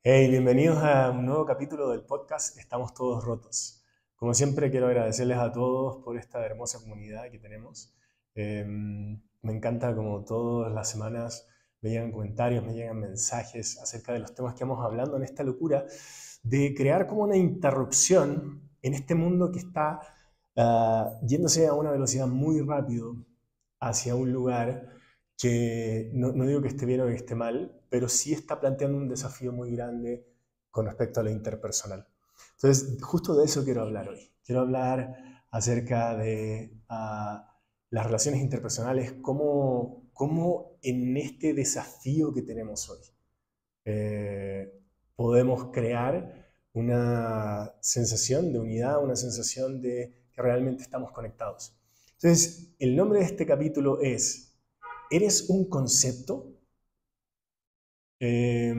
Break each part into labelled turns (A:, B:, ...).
A: Hey, bienvenidos a un nuevo capítulo del podcast Estamos Todos Rotos. Como siempre, quiero agradecerles a todos por esta hermosa comunidad que tenemos. Me encanta como todas las semanas me llegan comentarios, me llegan mensajes acerca de los temas que vamos hablando en esta locura de crear como una interrupción en este mundo que está yéndose a una velocidad muy rápido hacia un lugar que no digo que esté bien o que esté mal, pero sí está planteando un desafío muy grande con respecto a lo interpersonal. Entonces, justo de eso quiero hablar hoy. Quiero hablar acerca de las relaciones interpersonales, cómo en este desafío que tenemos hoy eh, podemos crear una sensación de unidad, una sensación de que realmente estamos conectados. Entonces, el nombre de este capítulo es ¿Eres un concepto? Eh,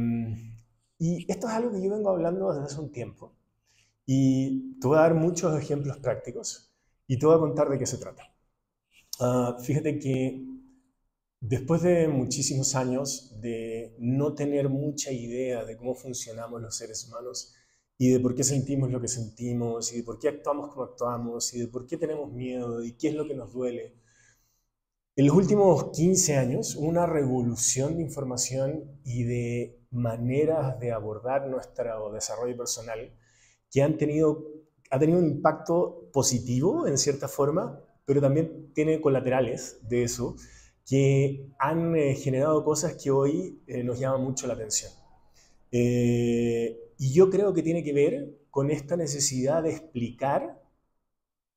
A: y esto es algo que yo vengo hablando desde hace un tiempo. Y te voy a dar muchos ejemplos prácticos y te voy a contar de qué se trata. Fíjate que después de muchísimos años de no tener mucha idea de cómo funcionamos los seres humanos y de por qué sentimos lo que sentimos y de por qué actuamos como actuamos y de por qué tenemos miedo y qué es lo que nos duele, en los últimos 15 años, una revolución de información y de maneras de abordar nuestro desarrollo personal que ha tenido un impacto positivo en cierta forma, pero también tiene colaterales de eso que han generado cosas que hoy nos llaman mucho la atención. Y yo creo que tiene que ver con esta necesidad de explicar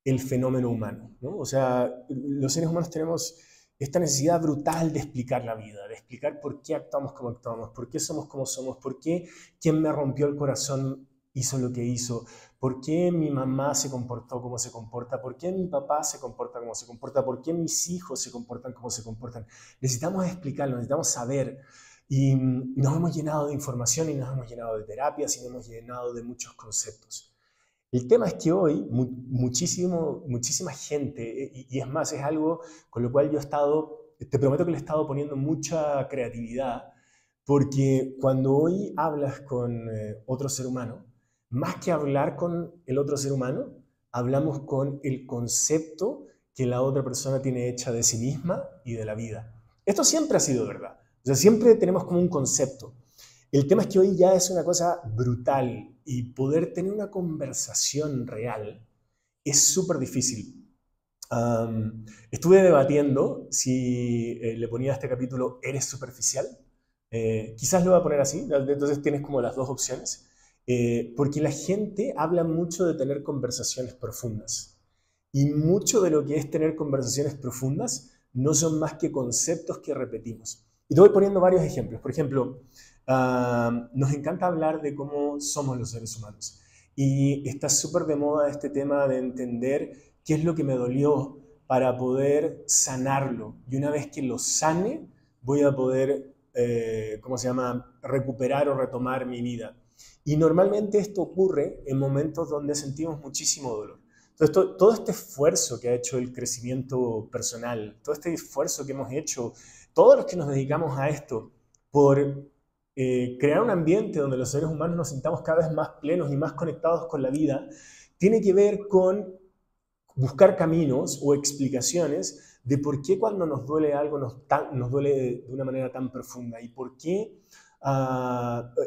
A: el fenómeno humano, ¿no? O sea, los seres humanos tenemos esta necesidad brutal de explicar la vida, de explicar por qué actuamos como actuamos, por qué somos como somos, por qué quien me rompió el corazón hizo lo que hizo, por qué mi mamá se comportó como se comporta, por qué mi papá se comporta como se comporta, por qué mis hijos se comportan como se comportan. Necesitamos explicarlo, necesitamos saber. Y nos hemos llenado de información y nos hemos llenado de terapias y nos hemos llenado de muchos conceptos. El tema es que hoy muchísima gente, y es más, es algo con lo cual yo he estado, te prometo que le he estado poniendo mucha creatividad, porque cuando hoy hablas con otro ser humano, más que hablar con el otro ser humano, hablamos con el concepto que la otra persona tiene hecha de sí misma y de la vida. Esto siempre ha sido verdad. O sea, siempre tenemos como un concepto. El tema es que hoy ya es una cosa brutal y poder tener una conversación real es súper difícil. Estuve debatiendo si le ponía a este capítulo ¿Eres superficial? Quizás lo voy a poner así, entonces tienes como las dos opciones, porque la gente habla mucho de tener conversaciones profundas y mucho de lo que es tener conversaciones profundas no son más que conceptos que repetimos. Y te voy poniendo varios ejemplos. Por ejemplo, nos encanta hablar de cómo somos los seres humanos. Y está súper de moda este tema de entender qué es lo que me dolió para poder sanarlo. Y una vez que lo sane, voy a poder, ¿cómo se llama?, recuperar o retomar mi vida. Y normalmente esto ocurre en momentos donde sentimos muchísimo dolor. Entonces, todo este esfuerzo que ha hecho el crecimiento personal, todo este esfuerzo que hemos hecho, todos los que nos dedicamos a esto, por crear un ambiente donde los seres humanos nos sintamos cada vez más plenos y más conectados con la vida, tiene que ver con buscar caminos o explicaciones de por qué cuando nos duele algo nos duele de una manera tan profunda y por qué,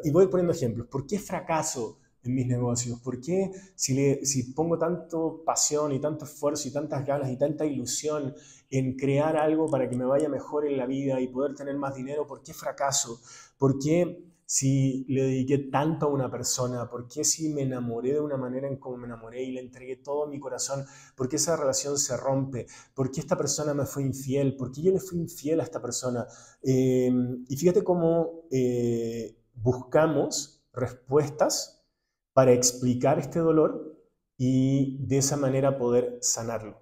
A: y voy poniendo ejemplos, ¿por qué fracaso en mis negocios? ¿Por qué si pongo tanto pasión y tanto esfuerzo y tantas ganas y tanta ilusión en crear algo para que me vaya mejor en la vida y poder tener más dinero, ¿por qué fracaso? ¿Por qué si le dediqué tanto a una persona? ¿Por qué si me enamoré de una manera en como me enamoré y le entregué todo mi corazón? ¿Por qué esa relación se rompe? ¿Por qué esta persona me fue infiel? ¿Por qué yo le fui infiel a esta persona? Y fíjate cómo buscamos respuestas para explicar este dolor y de esa manera poder sanarlo.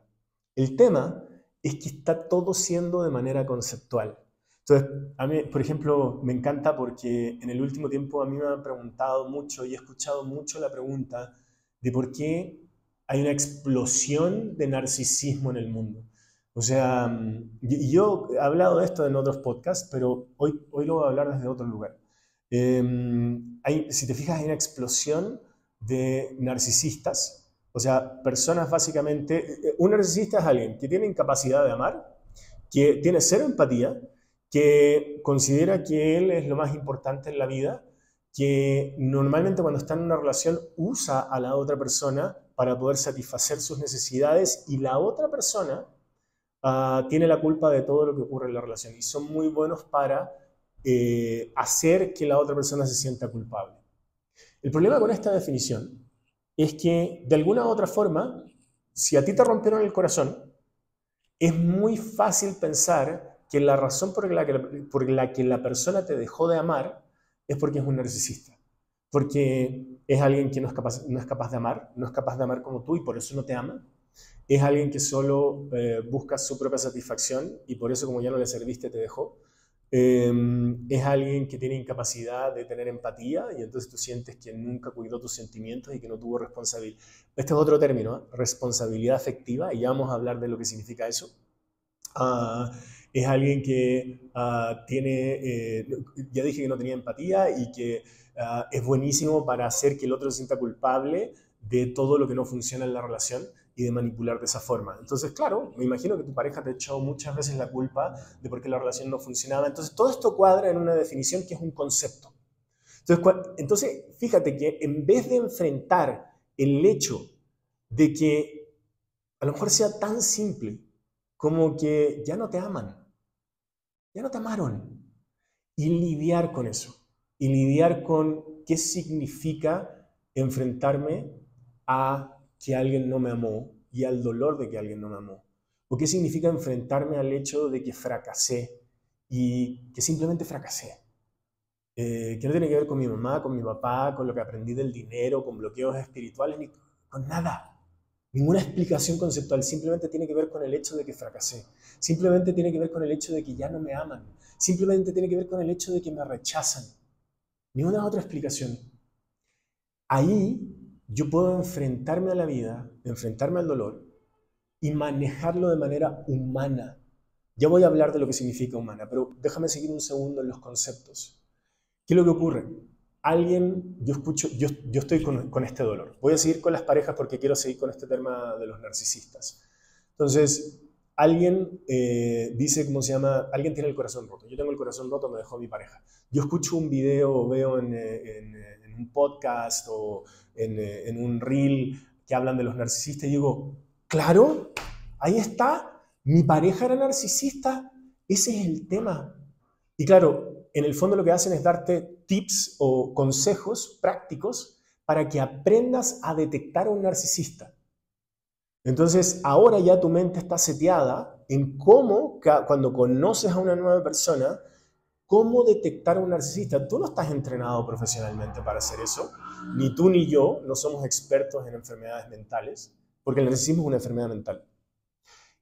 A: El tema es que está todo siendo de manera conceptual. Entonces, a mí, por ejemplo, me encanta porque en el último tiempo a mí me han preguntado mucho y he escuchado mucho la pregunta de por qué hay una explosión de narcisismo en el mundo. O sea, y yo he hablado de esto en otros podcasts, pero hoy lo voy a hablar desde otro lugar. si te fijas, hay una explosión de narcisistas. O sea, personas básicamente... Un narcisista es alguien que tiene incapacidad de amar, que tiene cero empatía, que considera que él es lo más importante en la vida, que normalmente cuando está en una relación usa a la otra persona para poder satisfacer sus necesidades y la otra persona tiene la culpa de todo lo que ocurre en la relación y son muy buenos para hacer que la otra persona se sienta culpable. El problema con esta definición es que de alguna u otra forma, si a ti te rompieron el corazón, es muy fácil pensar que la razón por la que la persona te dejó de amar es porque es un narcisista. Porque es alguien que no es capaz de amar, no es capaz de amar como tú y por eso no te ama. Es alguien que solo busca su propia satisfacción y por eso como ya no le serviste te dejó. Es alguien que tiene incapacidad de tener empatía y entonces tú sientes que nunca cuidó tus sentimientos y que no tuvo responsabilidad. Este es otro término, ¿eh? Responsabilidad afectiva, y ya vamos a hablar de lo que significa eso. Es alguien que tiene, ya dije que no tenía empatía y que es buenísimo para hacer que el otro se sienta culpable de todo lo que no funciona en la relación y de manipular de esa forma. Entonces, claro, me imagino que tu pareja te echó muchas veces la culpa de por qué la relación no funcionaba. Entonces, todo esto cuadra en una definición que es un concepto. Entonces, fíjate que en vez de enfrentar el hecho de que a lo mejor sea tan simple como que ya no te aman, ya no te amaron, y lidiar con eso, y lidiar con qué significa enfrentarme a que alguien no me amó y al dolor de que alguien no me amó. ¿O qué significa enfrentarme al hecho de que fracasé y que simplemente fracasé? Que no tiene que ver con mi mamá, con mi papá, con lo que aprendí del dinero, con bloqueos espirituales, ni con nada. Ninguna explicación conceptual, simplemente tiene que ver con el hecho de que fracasé. Simplemente tiene que ver con el hecho de que ya no me aman. Simplemente tiene que ver con el hecho de que me rechazan. Ninguna otra explicación. Ahí yo puedo enfrentarme a la vida, enfrentarme al dolor y manejarlo de manera humana. Ya voy a hablar de lo que significa humana, pero déjame seguir un segundo en los conceptos. ¿Qué es lo que ocurre? Yo estoy con este dolor. Voy a seguir con las parejas porque quiero seguir con este tema de los narcisistas. Entonces, alguien dice, ¿cómo se llama? Alguien tiene el corazón roto. Yo tengo el corazón roto, me dejó mi pareja. Yo escucho un video o veo en un podcast o en un reel que hablan de los narcisistas y digo, claro, ahí está, mi pareja era narcisista, ese es el tema. Y claro, en el fondo lo que hacen es darte tips o consejos prácticos para que aprendas a detectar a un narcisista. Entonces, ahora ya tu mente está seteada en cómo, cuando conoces a una nueva persona, cómo detectar a un narcisista. Tú no estás entrenado profesionalmente para hacer eso. Ni tú ni yo no somos expertos en enfermedades mentales, porque el narcisismo es una enfermedad mental.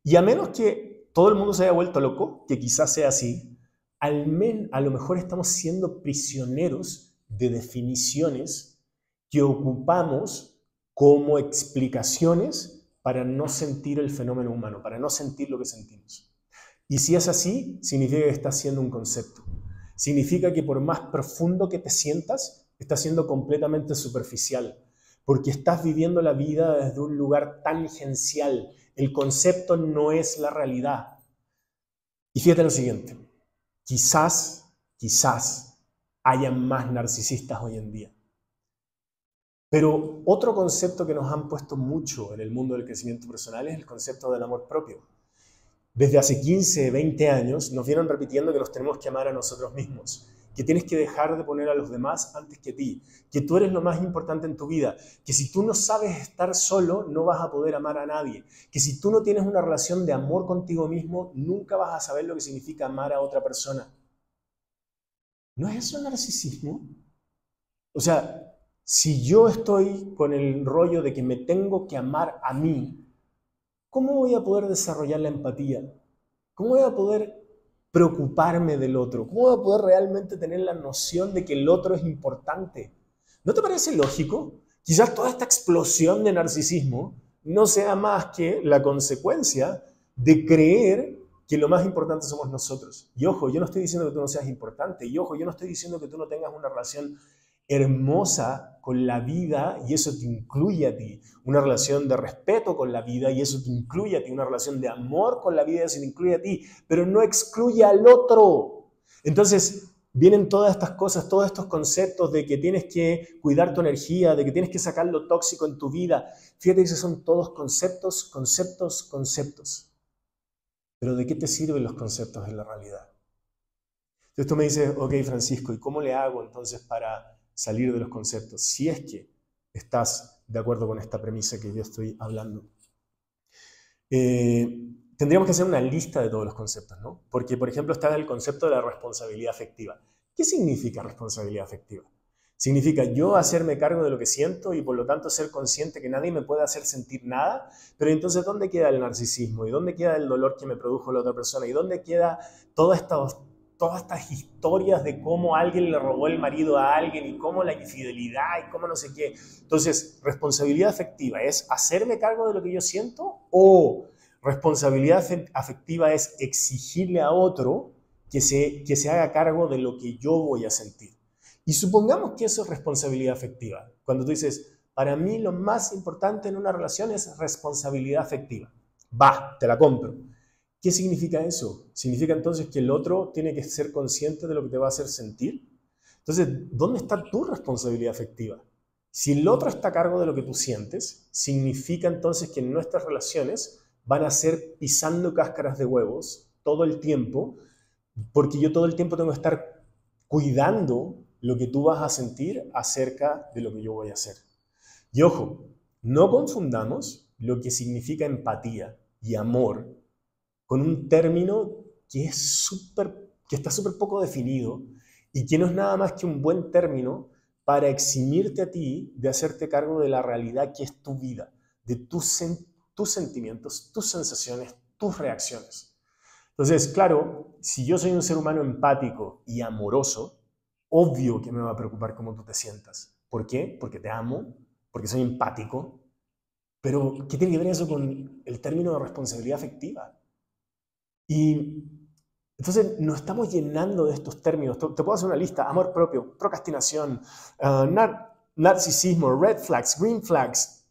A: Y a menos que todo el mundo se haya vuelto loco, que quizás sea así, a lo mejor estamos siendo prisioneros de definiciones que ocupamos como explicaciones para no sentir el fenómeno humano, para no sentir lo que sentimos. Y si es así, significa que estás siendo un concepto. Significa que por más profundo que te sientas, estás siendo completamente superficial, porque estás viviendo la vida desde un lugar tangencial. El concepto no es la realidad. Y fíjate lo siguiente. Quizás haya más narcisistas hoy en día. Pero otro concepto que nos han puesto mucho en el mundo del crecimiento personal es el concepto del amor propio. Desde hace 15, 20 años nos vienen repitiendo que nos tenemos que amar a nosotros mismos, que tienes que dejar de poner a los demás antes que ti, que tú eres lo más importante en tu vida, que si tú no sabes estar solo, no vas a poder amar a nadie, que si tú no tienes una relación de amor contigo mismo, nunca vas a saber lo que significa amar a otra persona. ¿No es eso narcisismo? O sea, si yo estoy con el rollo de que me tengo que amar a mí, ¿cómo voy a poder desarrollar la empatía? ¿Cómo voy a poder preocuparme del otro? ¿Cómo voy a poder realmente tener la noción de que el otro es importante? ¿No te parece lógico? Quizás toda esta explosión de narcisismo no sea más que la consecuencia de creer que lo más importante somos nosotros. Y ojo, yo no estoy diciendo que tú no seas importante. Y ojo, yo no estoy diciendo que tú no tengas una relación hermosa con la vida y eso te incluye a ti, una relación de respeto con la vida y eso te incluye a ti, una relación de amor con la vida y eso te incluye a ti, pero no excluye al otro. Entonces vienen todas estas cosas, todos estos conceptos de que tienes que cuidar tu energía, de que tienes que sacar lo tóxico en tu vida. Fíjate que son todos conceptos, conceptos, conceptos. Pero ¿de qué te sirven los conceptos en la realidad? Entonces tú me dices, ok, Francisco, ¿y cómo le hago entonces para salir de los conceptos? Si es que estás de acuerdo con esta premisa que yo estoy hablando. Tendríamos que hacer una lista de todos los conceptos, ¿no? Porque, por ejemplo, está el concepto de la responsabilidad afectiva. ¿Qué significa responsabilidad afectiva? Significa yo hacerme cargo de lo que siento y por lo tanto ser consciente que nadie me puede hacer sentir nada, pero entonces ¿dónde queda el narcisismo? ¿Y dónde queda el dolor que me produjo la otra persona? ¿Y dónde queda todas estas historias de cómo alguien le robó el marido a alguien y cómo la infidelidad y cómo no sé qué? Entonces, responsabilidad afectiva es hacerme cargo de lo que yo siento, o responsabilidad afectiva es exigirle a otro que se haga cargo de lo que yo voy a sentir. Y supongamos que eso es responsabilidad afectiva. Cuando tú dices, para mí lo más importante en una relación es responsabilidad afectiva. Va, te la compro. ¿Qué significa eso? Significa entonces que el otro tiene que ser consciente de lo que te va a hacer sentir. Entonces, ¿dónde está tu responsabilidad afectiva? Si el otro está a cargo de lo que tú sientes, significa entonces que nuestras relaciones van a ser pisando cáscaras de huevos todo el tiempo, porque yo todo el tiempo tengo que estar cuidando lo que tú vas a sentir acerca de lo que yo voy a hacer. Y ojo, no confundamos lo que significa empatía y amor con un término que está súper poco definido y que no es nada más que un buen término para eximirte a ti de hacerte cargo de la realidad que es tu vida, de tus sentimientos, tus sensaciones, tus reacciones. Entonces, claro, si yo soy un ser humano empático y amoroso, obvio que me va a preocupar cómo tú te sientas. ¿Por qué? Porque te amo, porque soy empático. Pero, ¿qué tiene que ver eso con el término de responsabilidad afectiva? Y entonces nos estamos llenando de estos términos. Te puedo hacer una lista: amor propio, procrastinación, narcisismo, red flags, green flags,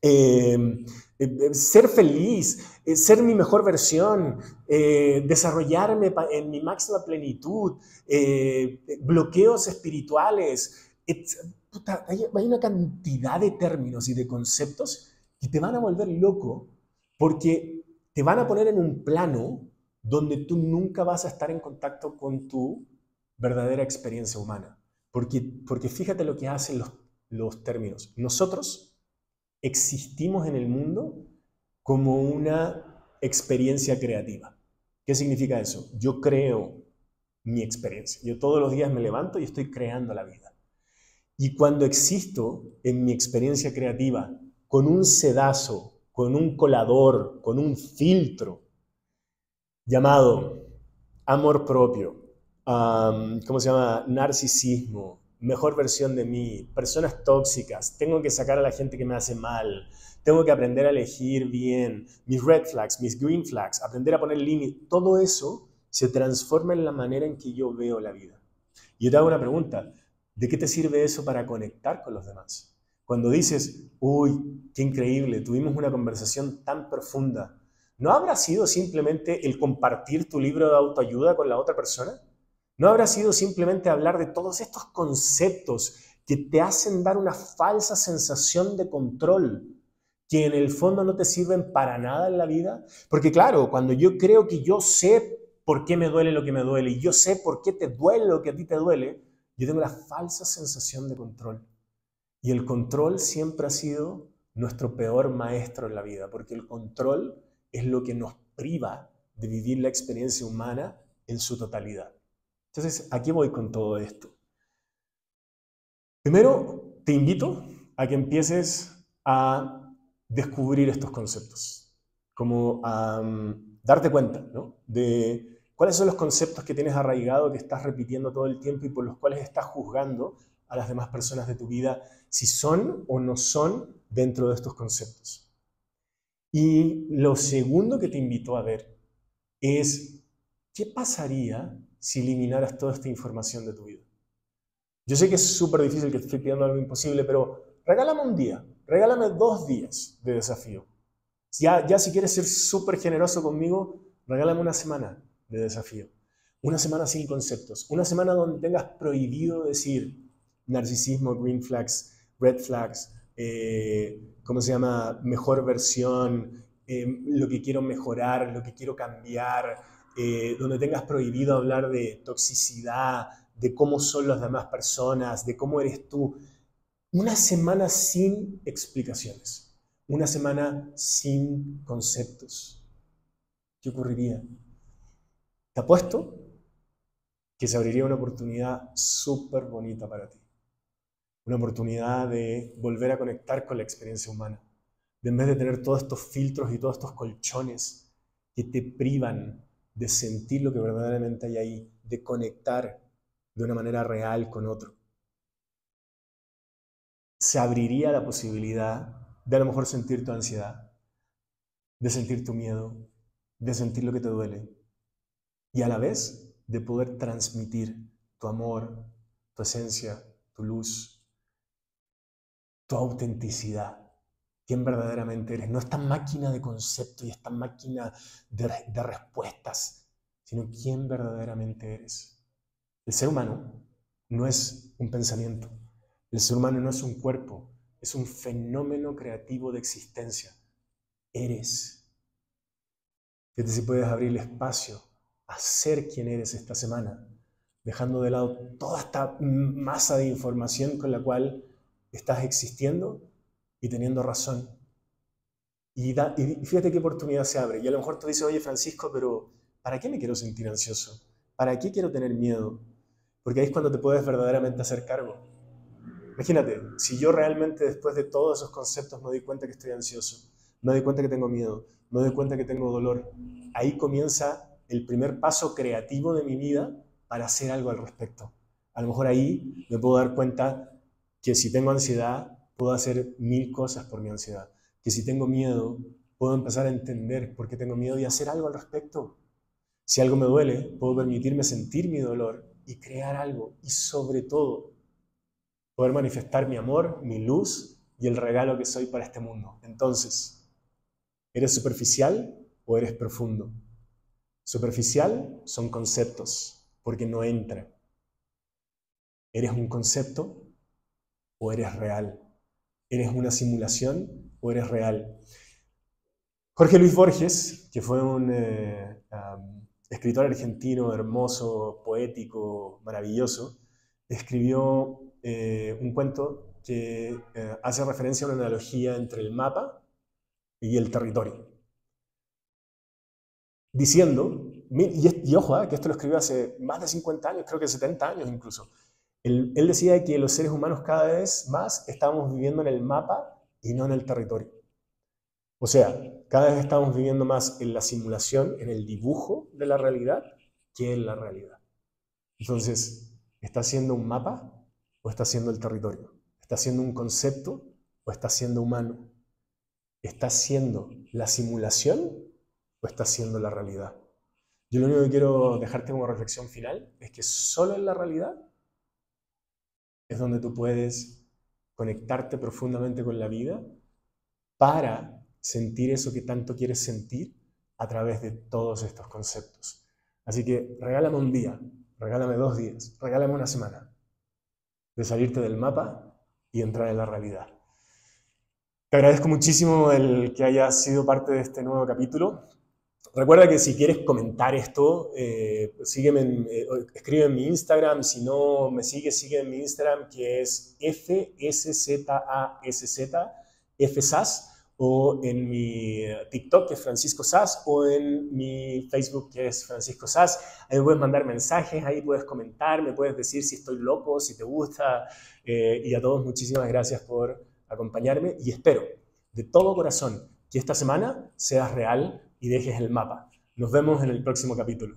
A: ser feliz, ser mi mejor versión, desarrollarme en mi máxima plenitud, bloqueos espirituales. Hay una cantidad de términos y de conceptos que te van a volver loco porque te van a poner en un plano donde tú nunca vas a estar en contacto con tu verdadera experiencia humana. Porque fíjate lo que hacen los términos. Nosotros existimos en el mundo como una experiencia creativa. ¿Qué significa eso? Yo creo mi experiencia. Yo todos los días me levanto y estoy creando la vida. Y cuando existo en mi experiencia creativa con un sedazo, con un colador, con un filtro llamado amor propio, ¿cómo se llama? Narcisismo, mejor versión de mí, personas tóxicas, tengo que sacar a la gente que me hace mal, tengo que aprender a elegir bien, mis red flags, mis green flags, aprender a poner límites, todo eso se transforma en la manera en que yo veo la vida. Y yo te hago una pregunta: ¿de qué te sirve eso para conectar con los demás? Cuando dices, uy, qué increíble, tuvimos una conversación tan profunda, ¿no habrá sido simplemente el compartir tu libro de autoayuda con la otra persona? ¿No habrá sido simplemente hablar de todos estos conceptos que te hacen dar una falsa sensación de control, que en el fondo no te sirven para nada en la vida? Porque claro, cuando yo creo que yo sé por qué me duele lo que me duele y yo sé por qué te duele lo que a ti te duele, yo tengo la falsa sensación de control. Y el control siempre ha sido nuestro peor maestro en la vida, porque el control es lo que nos priva de vivir la experiencia humana en su totalidad. Entonces, ¿a qué voy con todo esto? Primero, te invito a que empieces a descubrir estos conceptos, como a darte cuenta, ¿no?, de cuáles son los conceptos que tienes arraigado, que estás repitiendo todo el tiempo y por los cuales estás juzgando a las demás personas de tu vida, si son o no son dentro de estos conceptos. Y lo segundo que te invito a ver es, ¿qué pasaría si eliminaras toda esta información de tu vida? Yo sé que es súper difícil, que te estoy pidiendo algo imposible, pero regálame un día, regálame 2 días de desafío. Ya si quieres ser súper generoso conmigo, regálame una semana de desafío. Una semana sin conceptos. Una semana donde tengas prohibido decir narcisismo, green flags, red flags, ¿cómo se llama? Mejor versión, lo que quiero mejorar, lo que quiero cambiar, donde tengas prohibido hablar de toxicidad, de cómo son las demás personas, de cómo eres tú. Una semana sin explicaciones. Una semana sin conceptos. ¿Qué ocurriría? Te apuesto que se abriría una oportunidad súper bonita para ti. Una oportunidad de volver a conectar con la experiencia humana. De en vez de tener todos estos filtros y todos estos colchones que te privan de sentir lo que verdaderamente hay ahí, de conectar de una manera real con otro. Se abriría la posibilidad de a lo mejor sentir tu ansiedad, de sentir tu miedo, de sentir lo que te duele y a la vez de poder transmitir tu amor, tu esencia, tu luz, tu autenticidad, quién verdaderamente eres. No esta máquina de conceptos y esta máquina de respuestas, sino quién verdaderamente eres. El ser humano no es un pensamiento, el ser humano no es un cuerpo, es un fenómeno creativo de existencia. Eres. Fíjate si puedes abrir el espacio a ser quien eres esta semana, dejando de lado toda esta masa de información con la cual estás existiendo y teniendo razón. Y fíjate qué oportunidad se abre. Y a lo mejor tú dices, oye Francisco, pero ¿para qué me quiero sentir ansioso? ¿Para qué quiero tener miedo? Porque ahí es cuando te puedes verdaderamente hacer cargo. Imagínate, si yo realmente después de todos esos conceptos me doy cuenta que estoy ansioso, me doy cuenta que tengo miedo, me doy cuenta que tengo dolor, ahí comienza el primer paso creativo de mi vida para hacer algo al respecto. A lo mejor ahí me puedo dar cuenta que si tengo ansiedad, puedo hacer 1000 cosas por mi ansiedad. Que si tengo miedo, puedo empezar a entender por qué tengo miedo y hacer algo al respecto. Si algo me duele, puedo permitirme sentir mi dolor y crear algo. Y sobre todo, poder manifestar mi amor, mi luz y el regalo que soy para este mundo. Entonces, ¿eres superficial o eres profundo? Superficial son conceptos, porque no entra. ¿Eres un concepto o eres real? ¿Eres una simulación o eres real? Jorge Luis Borges, que fue un escritor argentino hermoso, poético, maravilloso, escribió un cuento que hace referencia a una analogía entre el mapa y el territorio. Diciendo, y ojo, que esto lo escribió hace más de 50 años, creo que 70 años incluso. Él decía que los seres humanos cada vez más estamos viviendo en el mapa y no en el territorio. O sea, cada vez estamos viviendo más en la simulación, en el dibujo de la realidad, que en la realidad. Entonces, ¿está siendo un mapa o está siendo el territorio? ¿Está siendo un concepto o está siendo humano? ¿Está siendo la simulación o está siendo la realidad? Yo lo único que quiero dejarte como reflexión final es que solo en la realidad es donde tú puedes conectarte profundamente con la vida para sentir eso que tanto quieres sentir a través de todos estos conceptos. Así que regálame un día, regálame 2 días, regálame una semana de salirte del mapa y entrar en la realidad. Te agradezco muchísimo el que hayas sido parte de este nuevo capítulo. Recuerda que si quieres comentar esto, sígueme escribe en mi Instagram. Si no me sigues, sigue en mi Instagram, que es FSZASZ, o en mi TikTok, que es Francisco Saz, o en mi Facebook, que es Francisco Saz. Ahí me puedes mandar mensajes, ahí puedes comentar, me puedes decir si estoy loco, si te gusta. Y a todos, muchísimas gracias por acompañarme y espero de todo corazón que esta semana seas real y dejes el mapa. Nos vemos en el próximo capítulo.